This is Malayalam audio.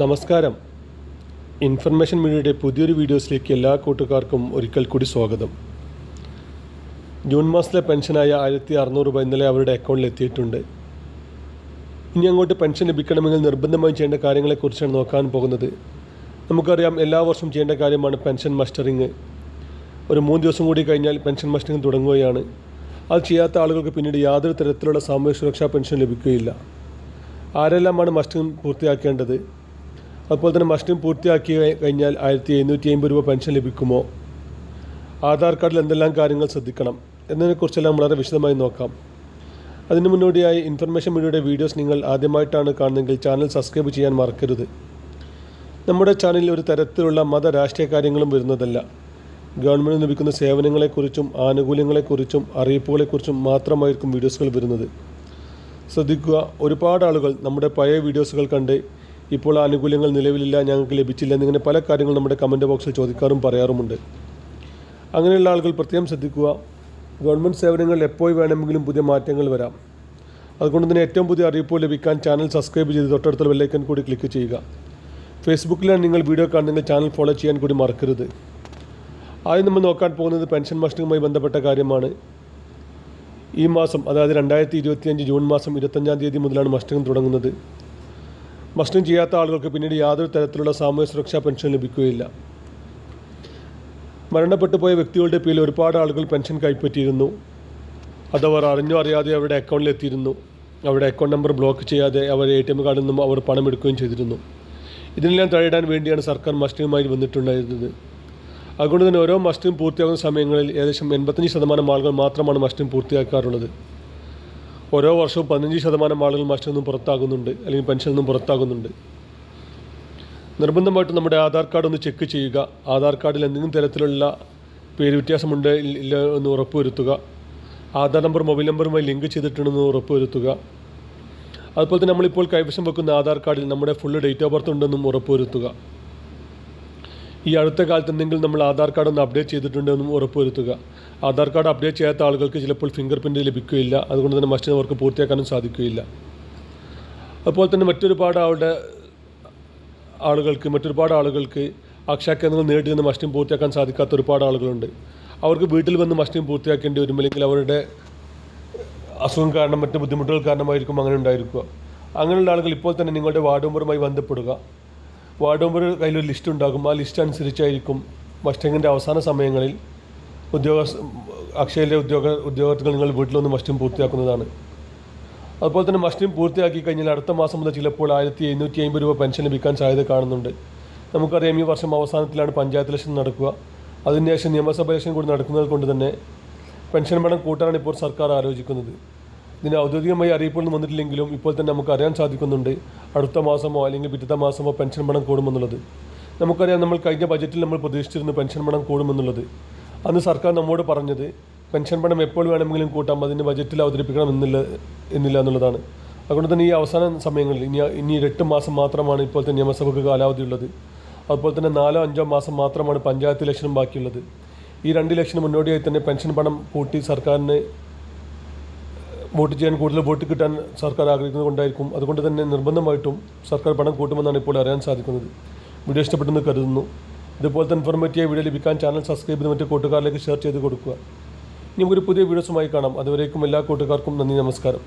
നമസ്കാരം. ഇൻഫർമേഷൻ മീഡിയയുടെ പുതിയൊരു വീഡിയോസിലേക്ക് എല്ലാ കൂട്ടുകാർക്കും ഒരിക്കൽ കൂടി സ്വാഗതം. ജൂൺ മാസത്തിലെ പെൻഷനായ 1600 രൂപ ഇന്നലെ അവരുടെ അക്കൗണ്ടിൽ എത്തിയിട്ടുണ്ട്. ഇനി അങ്ങോട്ട് പെൻഷൻ ലഭിക്കണമെങ്കിൽ നിർബന്ധമായും ചെയ്യേണ്ട കാര്യങ്ങളെക്കുറിച്ചാണ് നോക്കാൻ പോകുന്നത്. നമുക്കറിയാം, എല്ലാ വർഷവും ചെയ്യേണ്ട കാര്യമാണ് പെൻഷൻ മസ്റ്ററിങ്. ഒരു 3 ദിവസം കൂടി കഴിഞ്ഞാൽ പെൻഷൻ മസ്റ്ററിങ് തുടങ്ങുകയാണ്. അത് ചെയ്യാത്ത ആളുകൾക്ക് പിന്നീട് യാതൊരു തരത്തിലുള്ള സാമൂഹ്യ സുരക്ഷാ പെൻഷൻ ലഭിക്കുകയില്ല. ആരെല്ലാമാണ് മസ്റ്ററിങ് പൂർത്തിയാക്കേണ്ടത്? അതുപോലെ തന്നെ മസ്റ്ററിങ് പൂർത്തിയാക്കി കഴിഞ്ഞാൽ 1750 രൂപ പെൻഷൻ ലഭിക്കുമോ? ആധാർ കാർഡിൽ എന്തെല്ലാം കാര്യങ്ങൾ ശ്രദ്ധിക്കണം എന്നതിനെക്കുറിച്ചെല്ലാം വളരെ വിശദമായി നോക്കാം. അതിനു മുന്നോടിയായി ഇൻഫർമേഷൻ മീഡിയയുടെ വീഡിയോസ് നിങ്ങൾ ആദ്യമായിട്ടാണ് കാണുന്നതെങ്കിൽ ചാനൽ സബ്സ്ക്രൈബ് ചെയ്യാൻ മറക്കരുത്. നമ്മുടെ ചാനലിൽ ഒരു തരത്തിലുള്ള മത രാഷ്ട്രീയ കാര്യങ്ങളും വരുന്നതല്ല. ഗവൺമെൻറ് ലഭിക്കുന്ന സേവനങ്ങളെക്കുറിച്ചും ആനുകൂല്യങ്ങളെക്കുറിച്ചും അറിയിപ്പുകളെക്കുറിച്ചും മാത്രമായിരിക്കും വീഡിയോസുകൾ വരുന്നത്. ശ്രദ്ധിക്കുക, ഒരുപാട് ആളുകൾ നമ്മുടെ പഴയ വീഡിയോസുകൾ കണ്ട് ഇപ്പോൾ ആനുകൂല്യങ്ങൾ നിലവിലില്ല, ഞങ്ങൾക്ക് ലഭിച്ചില്ല എന്നിങ്ങനെ പല കാര്യങ്ങൾ നമ്മുടെ കമൻറ്റ് ബോക്സിൽ ചോദിക്കാറും പറയാറുമുണ്ട്. അങ്ങനെയുള്ള ആളുകൾ പ്രത്യേകം ശ്രദ്ധിക്കുക. ഗവൺമെൻറ് സേവനങ്ങളിൽ എപ്പോൾ വേണമെങ്കിലും പുതിയ മാറ്റങ്ങൾ വരാം. അതുകൊണ്ട് തന്നെ ഏറ്റവും പുതിയ അറിയിപ്പുകൾ ലഭിക്കാൻ ചാനൽ സബ്സ്ക്രൈബ് ചെയ്ത് തൊട്ടടുത്തുള്ള ബെല്ലൈക്കൺ കൂടി ക്ലിക്ക് ചെയ്യുക. ഫേസ്ബുക്കിലാണ് നിങ്ങൾ വീഡിയോ കാണുന്നതെങ്കിൽ ചാനൽ ഫോളോ ചെയ്യാൻ കൂടി മറക്കരുത്. ആദ്യം നമ്മൾ നോക്കാൻ പോകുന്നത് പെൻഷൻ മസ്റ്ററിങ്ങുമായി ബന്ധപ്പെട്ട കാര്യമാണ്. ഈ മാസം, അതായത് 2025 ജൂൺ മാസം 25-ാം തീയതി മുതലാണ് മസ്റ്ററിങ് തുടങ്ങുന്നത്. മസ്റ്ററിങ് ചെയ്യാത്ത ആളുകൾക്ക് പിന്നീട് യാതൊരു തരത്തിലുള്ള സാമൂഹ്യ സുരക്ഷാ പെൻഷൻ ലഭിക്കുകയില്ല. മരണപ്പെട്ടു പോയ വ്യക്തികളുടെ പേരിൽ ഒരുപാട് ആളുകൾ പെൻഷൻ കൈപ്പറ്റിയിരുന്നു. അതവർ അറിഞ്ഞോ അറിയാതെ അവരുടെ അക്കൗണ്ടിൽ എത്തിയിരുന്നു. അവരുടെ അക്കൗണ്ട് നമ്പർ ബ്ലോക്ക് ചെയ്യാതെ അവർ ATM കാർഡിൽ നിന്നും അവർ പണം എടുക്കുകയും ചെയ്തിരുന്നു. ഇതിനെല്ലാം തടയിടാൻ വേണ്ടിയാണ് സർക്കാർ മസ്റ്ററിങ്ങുമായി വന്നിട്ടുണ്ടായിരുന്നത്. അതുകൊണ്ട് തന്നെ ഓരോ മസ്റ്ററിങ് പൂർത്തിയാകുന്ന സമയങ്ങളിൽ ഏകദേശം 85% ആളുകൾ മാത്രമാണ് മസ്റ്ററിങ് പൂർത്തിയാക്കാറുള്ളത്. ഓരോ വർഷവും 15% ആളുകൾ മസ്റ്ററിൽ നിന്നും പുറത്താകുന്നുണ്ട്, അല്ലെങ്കിൽ പെൻഷനിൽ നിന്നും പുറത്താകുന്നുണ്ട്. നിർബന്ധമായിട്ടും നമ്മുടെ ആധാർ കാർഡ് ഒന്ന് ചെക്ക് ചെയ്യുക. ആധാർ കാർഡിൽ എന്തെങ്കിലും തരത്തിലുള്ള പേര് വ്യത്യാസമുണ്ട് ഇല്ല എന്ന് ഉറപ്പുവരുത്തുക. ആധാർ നമ്പർ മൊബൈൽ നമ്പറുമായി ലിങ്ക് ചെയ്തിട്ടുണ്ടെന്ന് ഉറപ്പുവരുത്തുക. അതുപോലെ തന്നെ നമ്മളിപ്പോൾ കൈവശം വെക്കുന്ന ആധാർ കാർഡിൽ നമ്മുടെ ഫുള്ള് ഡേറ്റ് ഓഫ് ബർത്ത് ഉണ്ടെന്നും ഉറപ്പുവരുത്തുക. ഈ അടുത്ത കാലത്ത് എന്തെങ്കിലും നമ്മൾ ആധാർ കാർഡ് ഒന്ന് അപ്ഡേറ്റ് ചെയ്തിട്ടുണ്ടെന്നും ഉറപ്പുവരുത്തുക. ആധാർ കാർഡ് അപ്ഡേറ്റ് ചെയ്യാത്ത ആളുകൾക്ക് ചിലപ്പോൾ ഫിംഗർ പ്രിൻറ്റ് ലഭിക്കുകയില്ല. അതുകൊണ്ട് തന്നെ മസ്റ്ററിങ് അവർക്ക് പൂർത്തിയാക്കാനും സാധിക്കുകയില്ല. അതുപോലെ തന്നെ മറ്റൊരുപാട് ആളുകൾക്ക് അക്ഷയ കേന്ദ്രങ്ങൾ നേരിട്ട് നിന്ന് മസ്റ്ററിങ് പൂർത്തിയാക്കാൻ സാധിക്കാത്ത ഒരുപാട് ആളുകളുണ്ട്. അവർക്ക് വീട്ടിൽ വന്ന് മസ്റ്ററിങ് പൂർത്തിയാക്കേണ്ടി വരും, അല്ലെങ്കിൽ അവരുടെ അസുഖം കാരണം മറ്റ് ബുദ്ധിമുട്ടുകൾ കാരണമായിരിക്കും അങ്ങനെ ഉണ്ടായിരിക്കുക. അങ്ങനെയുള്ള ആളുകൾ ഇപ്പോൾ തന്നെ നിങ്ങളുടെ വാർഡ് മെമ്പറുമായി ബന്ധപ്പെടുക. വാർഡ് മെമ്പർ കയ്യിലൊരു ലിസ്റ്റ് ഉണ്ടാകും. ആ ലിസ്റ്റ് അനുസരിച്ചായിരിക്കും മസ്റ്ററിങ്ങിൻ്റെ അവസാന സമയങ്ങളിൽ അക്ഷയയിലെ ഉദ്യോഗാർത്ഥികൾ നിങ്ങൾ വീട്ടിലൊന്ന് മസ്റ്ററിങ് പൂർത്തിയാക്കുന്നതാണ്. അതുപോലെ തന്നെ മസ്റ്ററിങ് പൂർത്തിയാക്കി കഴിഞ്ഞാൽ അടുത്ത മാസം മുതൽ ചിലപ്പോൾ 1750 രൂപ പെൻഷൻ ലഭിക്കാൻ സാധ്യത കാണുന്നുണ്ട്. നമുക്കറിയാം, ഈ വർഷം അവസാനത്തിലാണ് പഞ്ചായത്ത് ഇലക്ഷൻ നടക്കുക. അതിനുശേഷം നിയമസഭാ ഇലക്ഷൻ കൂടി നടക്കുന്നത് കൊണ്ട് തന്നെ പെൻഷൻ പണം കൂട്ടാനാണ് ഇപ്പോൾ സർക്കാർ ആലോചിക്കുന്നത്. ഇതിന് ഔദ്യോഗികമായി അറിയിപ്പൊന്നും വന്നിട്ടില്ലെങ്കിലും ഇപ്പോൾ തന്നെ നമുക്ക് അറിയാൻ സാധിക്കുന്നുണ്ട് അടുത്ത മാസമോ അല്ലെങ്കിൽ പിറ്റത്തെ മാസമോ പെൻഷൻ പണം കൂടുമെന്നുള്ളത്. നമുക്കറിയാം, നമ്മൾ കഴിഞ്ഞ ബജറ്റിൽ നമ്മൾ പ്രതീക്ഷിച്ചിരുന്നു പെൻഷൻ പണം കൂടുമെന്നുള്ളത്. അന്ന് സർക്കാർ നമ്മോട് പറഞ്ഞത് പെൻഷൻ പണം എപ്പോൾ വേണമെങ്കിലും കൂട്ടാം, അതിന് ബജറ്റിൽ അവതരിപ്പിക്കണം എന്നില്ല എന്നുള്ളതാണ്. അതുകൊണ്ട് തന്നെ ഈ അവസാന സമയങ്ങളിൽ ഇനി 8 മാസം മാത്രമാണ് ഇപ്പോഴത്തെ നിയമസഭയ്ക്ക് കാലാവധി ഉള്ളത്. അതുപോലെ തന്നെ 4-5 മാസം മാത്രമാണ് പഞ്ചായത്ത് ഇലക്ഷനും ബാക്കിയുള്ളത്. ഈ 2 ഇലക്ഷന് മുന്നോടിയായി തന്നെ പെൻഷൻ പണം കൂട്ടി സർക്കാരിന് വോട്ട് ചെയ്യാൻ, കൂടുതൽ വോട്ട് കിട്ടാൻ സർക്കാർ ആഗ്രഹിക്കുന്നത് കൊണ്ടായിരിക്കും. അതുകൊണ്ട് തന്നെ നിർബന്ധമായിട്ടും സർക്കാർ പണം കൂട്ടുമെന്നാണ് ഇപ്പോൾ അറിയാൻ സാധിക്കുന്നത്. വീഡിയോ ഇഷ്ടപ്പെട്ടെന്ന് കരുതുന്നു. ഇതുപോലത്തെ ഇൻഫോർമേറ്റീവ് വീഡിയോ ലഭിക്കാൻ ചാനൽ സബ്സ്ക്രൈബ് ചെയ്ത് മറ്റു കൂട്ടുകാരിലേക്ക് ഷെയർ ചെയ്ത് കൊടുക്കുക. ഇനി ഒരു പുതിയ വീഡിയോസുമായി കാണാം. അതുവരേക്കും എല്ലാ കൂട്ടുകാർക്കും നന്ദി, നമസ്കാരം.